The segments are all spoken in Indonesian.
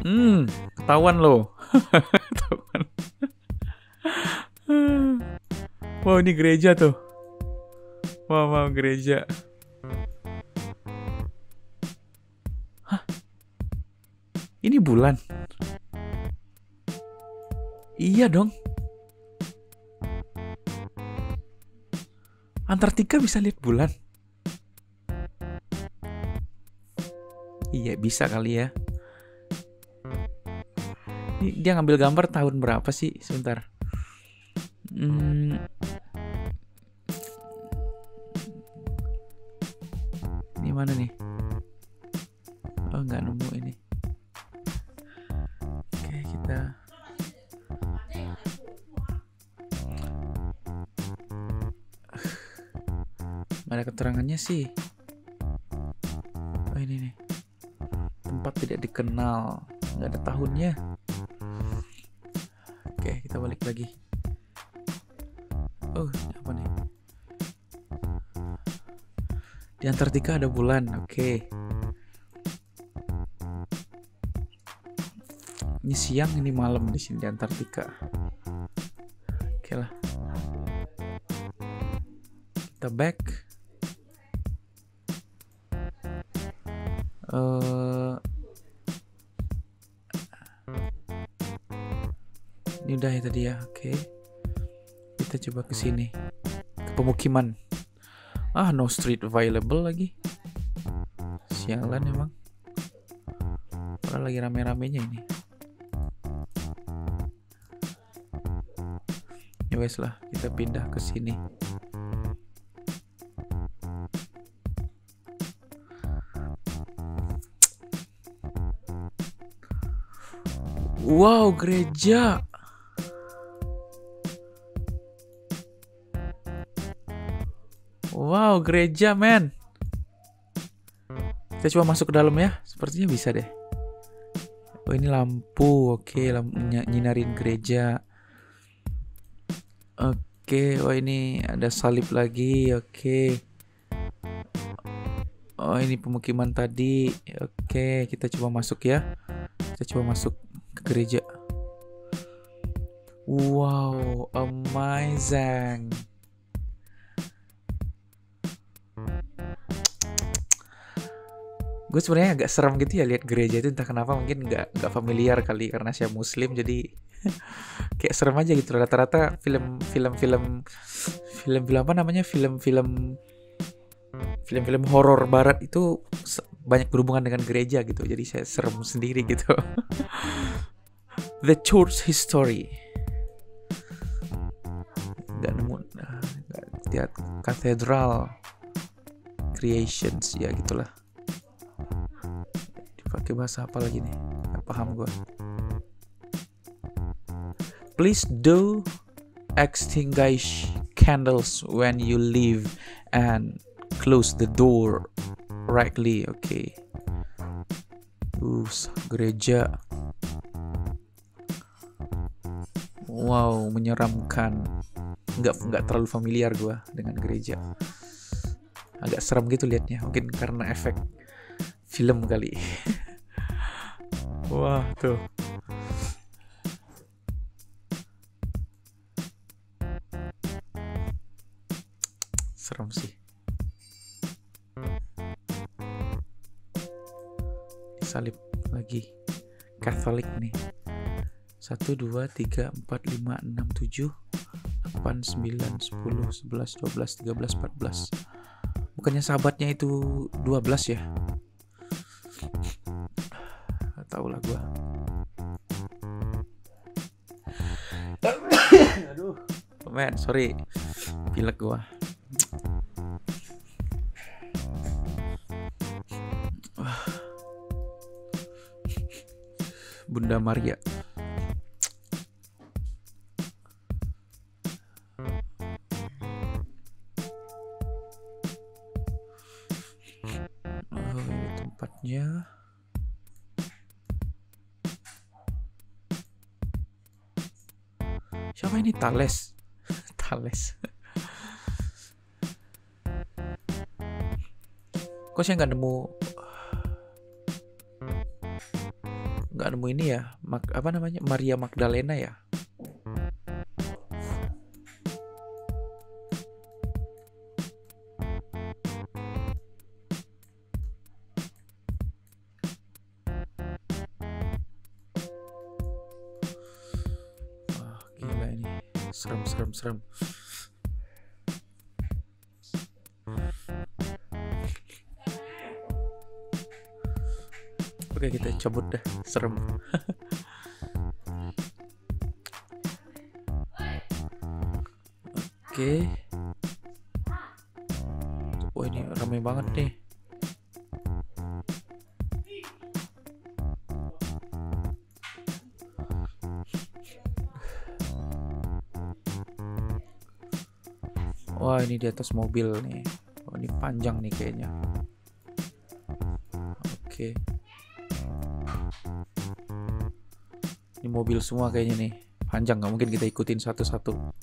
Ketahuan loh. Ketahuan. Wow, ini gereja tuh. Wow, gereja. Ini bulan. Iya dong. Antartika bisa lihat bulan. Iya, bisa kali ya. Dia ngambil gambar tahun berapa sih? Sebentar. Ini mana nih? Oh, nggak nemu ini. Oke, kita. Nggak ada keterangannya sih. Oh, ini nih. Tempat tidak dikenal. Nggak ada tahunnya. Oke, kita balik lagi. Oh, ini apa nih? Di Antartika ada bulan. Oke. Ini siang, ini malam di sini di Antartika. Oke lah. Kita back. Ini udah ya tadi ya. Oke. Kita coba ke sini. Ke pemukiman. No street available lagi. Sialan emang. Padahal lagi rame-ramenya ini. Ya wes lah, kita pindah ke sini. Wow, gereja. Wow, gereja, men. Kita coba masuk ke dalam ya. Sepertinya bisa deh. Oh, ini lampu. Oke, lampu nyinarin gereja. Oke, oh ini ada salib lagi. Oke. Oh, ini pemukiman tadi. Oke, kita coba masuk ya. Kita coba masuk ke gereja. Wow, amazing. Gue sebenarnya agak serem gitu ya lihat gereja itu, entah kenapa mungkin nggak familiar kali karena saya muslim, jadi kayak serem aja gitu. Rata-rata film apa namanya, film horor barat itu banyak berhubungan dengan gereja gitu, jadi saya serem sendiri gitu. The Church History. Nggak nemu. Lihat Cathedral Creations, ya gitulah. Pakai bahasa apa lagi nih? Gak paham gue. Please do extinguish candles when you leave and close the door rightly. Oke. Gereja. Wow, menyeramkan. Nggak terlalu familiar gue dengan gereja. Agak serem gitu liatnya. Mungkin karena efek film kali. Wah, tuh. Serem sih. Salib lagi. Katolik nih. 1, 2, 3, 4, 5, 6, 7, 8, 9, 10, 11, 12, 13, 14. Bukannya sahabatnya itu 12 ya? Tahu lah gue. Aduh, man, sorry, pilek gue. Bunda Maria. Oh, ini tempatnya. Siapa ini? Thales. Thales. Kok saya nggak nggak nemu ini ya, apa namanya, Maria Magdalena ya. Wah, gila ini, serem. Oke, kita cabut dah, serem. Oke. Wah, ini ramai banget nih. Wah, ini di atas mobil nih. Oh, ini panjang nih kayaknya. Oke. Ini mobil semua kayaknya nih. Panjang, nggak mungkin kita ikutin satu-satu.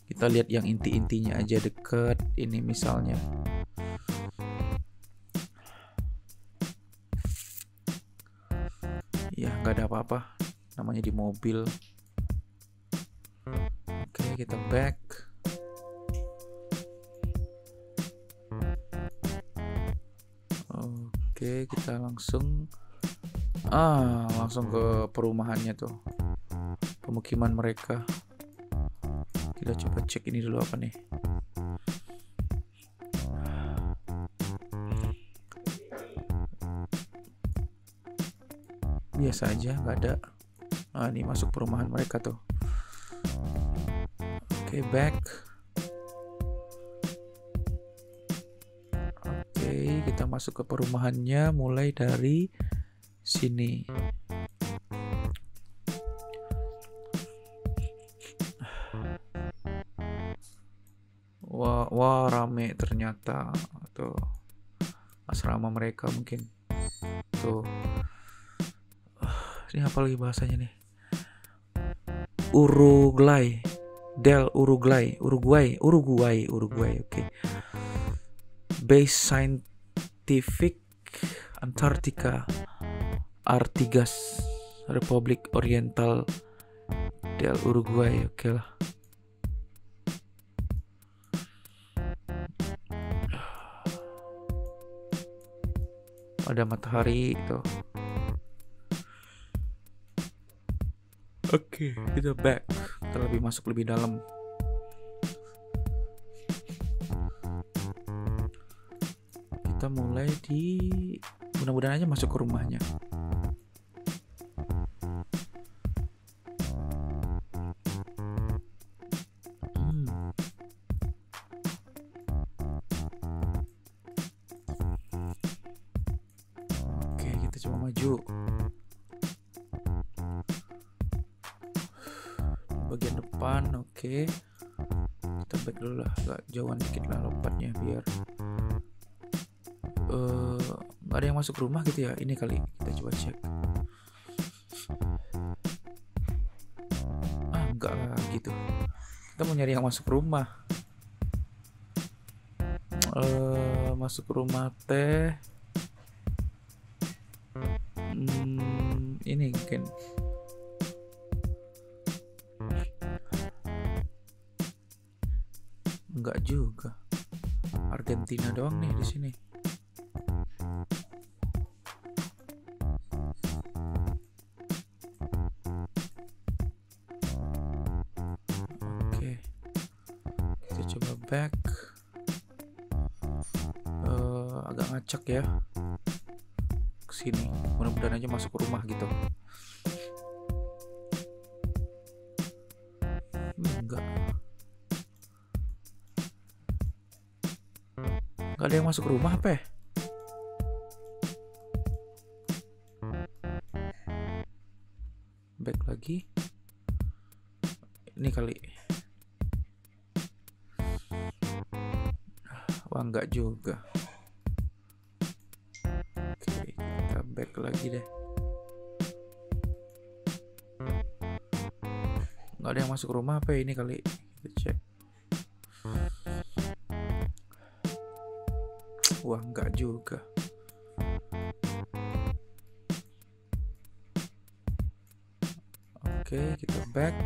Kita lihat yang inti-intinya aja deket. Ini misalnya. Ya, nggak ada apa-apa. Namanya di mobil. Oke, kita back. Oke, kita langsung ke perumahannya tuh, pemukiman mereka. Kita coba cek ini dulu apa nih. Biasa aja, nggak ada. Ini masuk perumahan mereka tuh. Oke, back. Oke, kita masuk ke perumahannya mulai dari sini. Wah, rame ternyata. Tuh, asrama mereka mungkin. Tuh. Ini apa lagi bahasanya nih? Uruguay. Uruguay. Oke. Base Scientific Antarctica Artigas Republik Oriental del Uruguay. Oke lah. Ada matahari tuh. Oke, kita back. Kita masuk lebih dalam. Kita mulai di, mudah-mudahan aja masuk ke rumahnya. Oke, kita coba maju. Bagian depan, oke. Kita back dulu lah, agak jauhan dikit lah lompatnya biar nggak ada yang masuk rumah gitu ya. Ini kali kita coba cek. Enggak lah gitu. Kita mau nyari yang masuk rumah. Masuk rumah teh. Ini mungkin. Enggak juga. Argentina doang nih di sini. Oke. Kita coba back. Agak ngacak ya. Kesini. Mudah-mudahan aja masuk ke rumah gitu. Enggak. Gak ada yang masuk rumah apa ya? Back lagi. Ini kali. Wah, enggak juga. Oke, kita back lagi deh. Gak ada yang masuk rumah apa ya? Ini kali. Kita cek. Wah, enggak juga. Oke, kita back.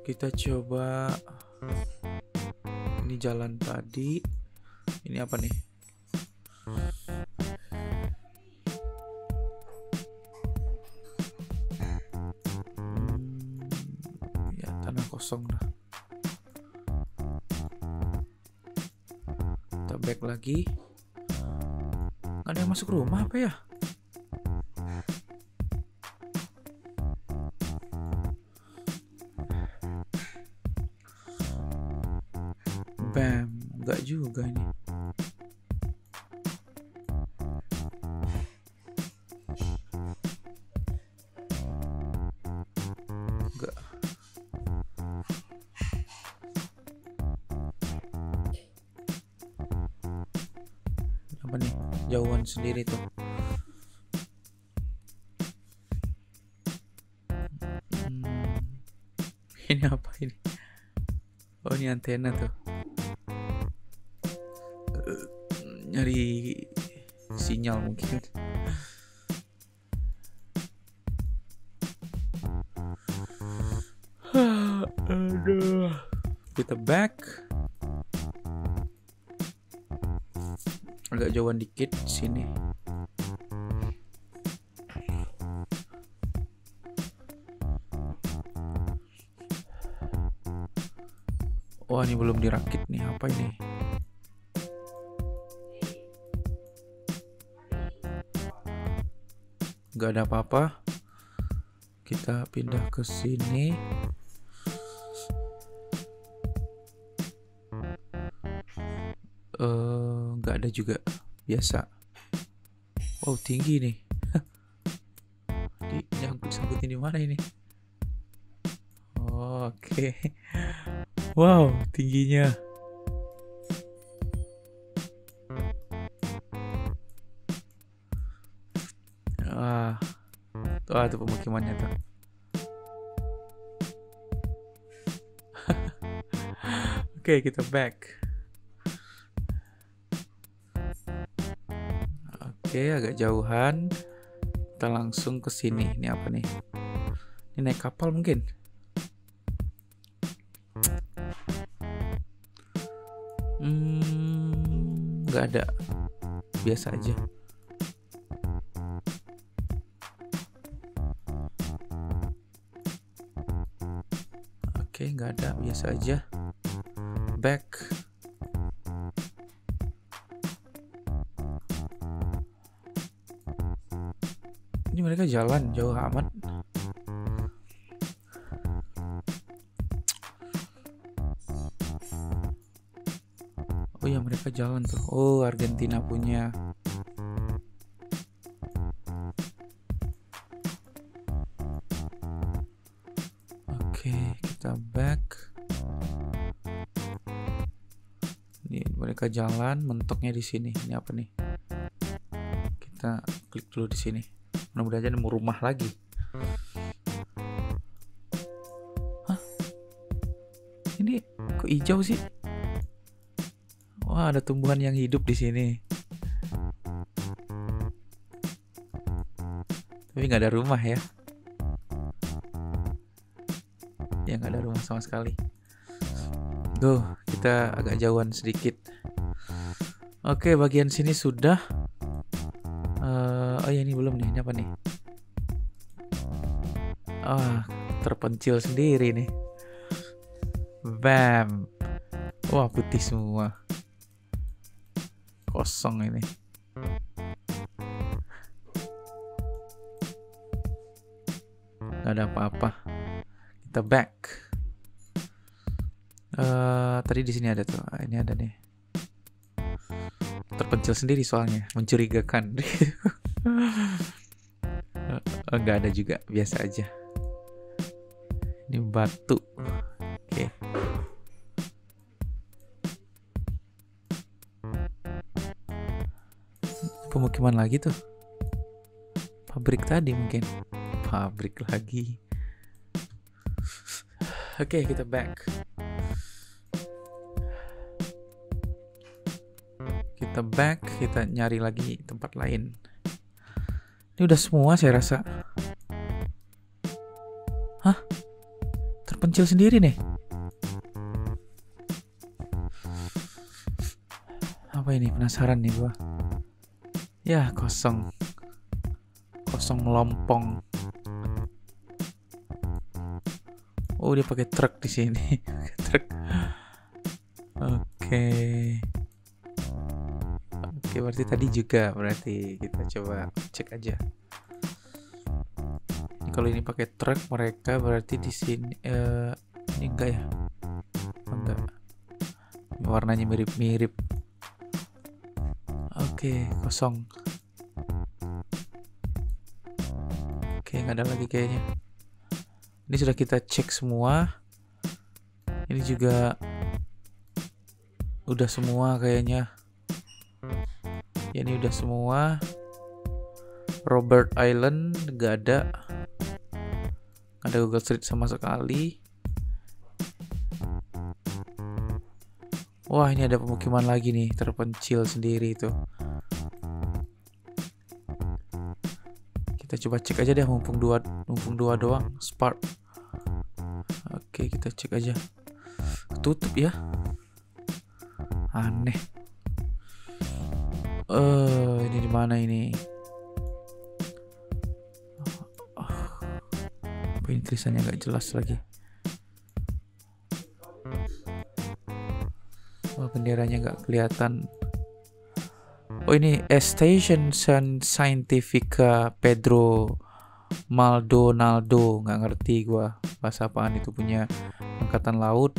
Kita coba. Ini jalan tadi. Ini apa nih? Ya, tanah kosong lah. Kita back lagi. Gak ada yang masuk rumah apa ya? Bam, enggak juga ini. Enggak. Apa nih? Jauhan sendiri tuh. Ini apa ini? Oh, ini antena tuh. Nyari sinyal mungkin. Aduh. Kita back. Agak jauhan dikit sini. Wah, ini belum dirakit nih. Apa ini? Gak ada apa-apa. Kita pindah ke sini. Gak ada juga. Biasa. Wow, tinggi nih. Nyangkut-sangkutin di mana ini? Oke. Wow, tingginya. Tuh pemukimannya tuh. Oke, kita back. Oke, agak jauhan. Kita langsung ke sini. Ini apa nih? Ini naik kapal mungkin. Nggak ada. Biasa aja. Oke, nggak ada, biasa aja. Back. Ini mereka jalan jauh amat. Oh ya, mereka jalan tuh. Oh, Argentina punya. Oke, kita back. Ini mereka jalan, mentoknya di sini. Ini apa nih? Kita klik dulu di sini. Mudah-mudahan nemu rumah lagi. Hah? Ini kok hijau sih? Wah, ada tumbuhan yang hidup di sini. Tapi nggak ada rumah ya. Ya, nggak ada rumah sama sekali. Tuh, kita agak jauhan sedikit. Oke, bagian sini sudah. Oh ya, ini belum nih. Ini apa nih? Terpencil sendiri nih. Bam. Wah, putih semua. Kosong ini. Gak ada apa-apa. Kita back. Tadi di sini ada tuh. Ini ada nih. Terpencil sendiri soalnya, mencurigakan. Nggak ada juga, biasa aja. Ini batu. Oke. Pemukiman lagi tuh. Pabrik tadi mungkin. Pabrik lagi. Oke, kita back. Kita back, kita nyari lagi tempat lain. Ini udah semua saya rasa. terpencil sendiri nih. Apa ini? Penasaran nih gua. Ya, kosong melompong. Oh, dia pakai truk di sini. Truk. Oke, berarti tadi juga, berarti kita coba cek aja. Kalau ini pakai truk mereka, berarti di sini ini enggak ya? Enggak. Warnanya mirip-mirip. Oke, kosong. Oke, nggak ada lagi kayaknya. Ini sudah kita cek semua. Ini juga udah semua kayaknya. Ya, ini udah semua. Robert Island nggak ada. Nggak ada Google Street sama sekali. Wah, ini ada pemukiman lagi nih, terpencil sendiri itu. Kita coba cek aja deh, mumpung dua doang. Spark. Oke, kita cek aja. Tutup ya. Aneh. Ini di mana ini? Apa ini tulisannya nggak jelas lagi? Benderanya nggak kelihatan. Oh, ini Station Scientifica Pedro Maldonado. Nggak ngerti gua bahasa apaan itu, punya angkatan laut.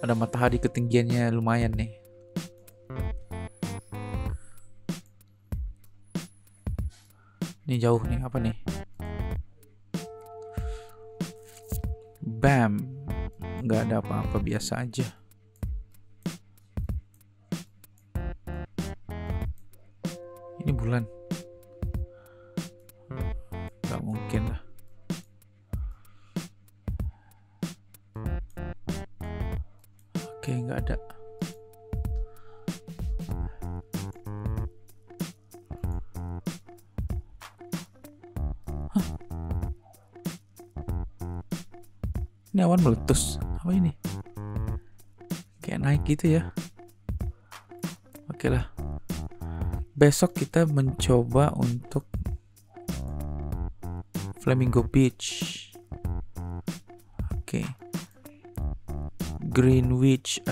Ada matahari, ketinggiannya lumayan nih. Ini jauh nih, apa nih? Bam, nggak ada apa-apa, biasa aja. Ini bulan, nggak mungkin lah. Oke, nggak ada. Ini awan meletus. Apa ini? Kayak naik gitu ya. Oke lah. Besok kita mencoba untuk Flamingo Beach. Oke. Greenwich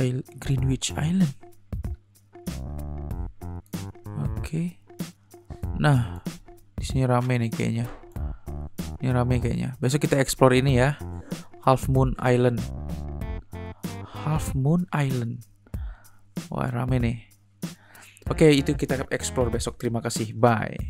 Island. Oke. Nah, di sini rame nih kayaknya. Ini rame kayaknya. Besok kita explore ini ya. Half Moon Island. Wah, rame nih. Oke, itu kita explore besok. Terima kasih. Bye.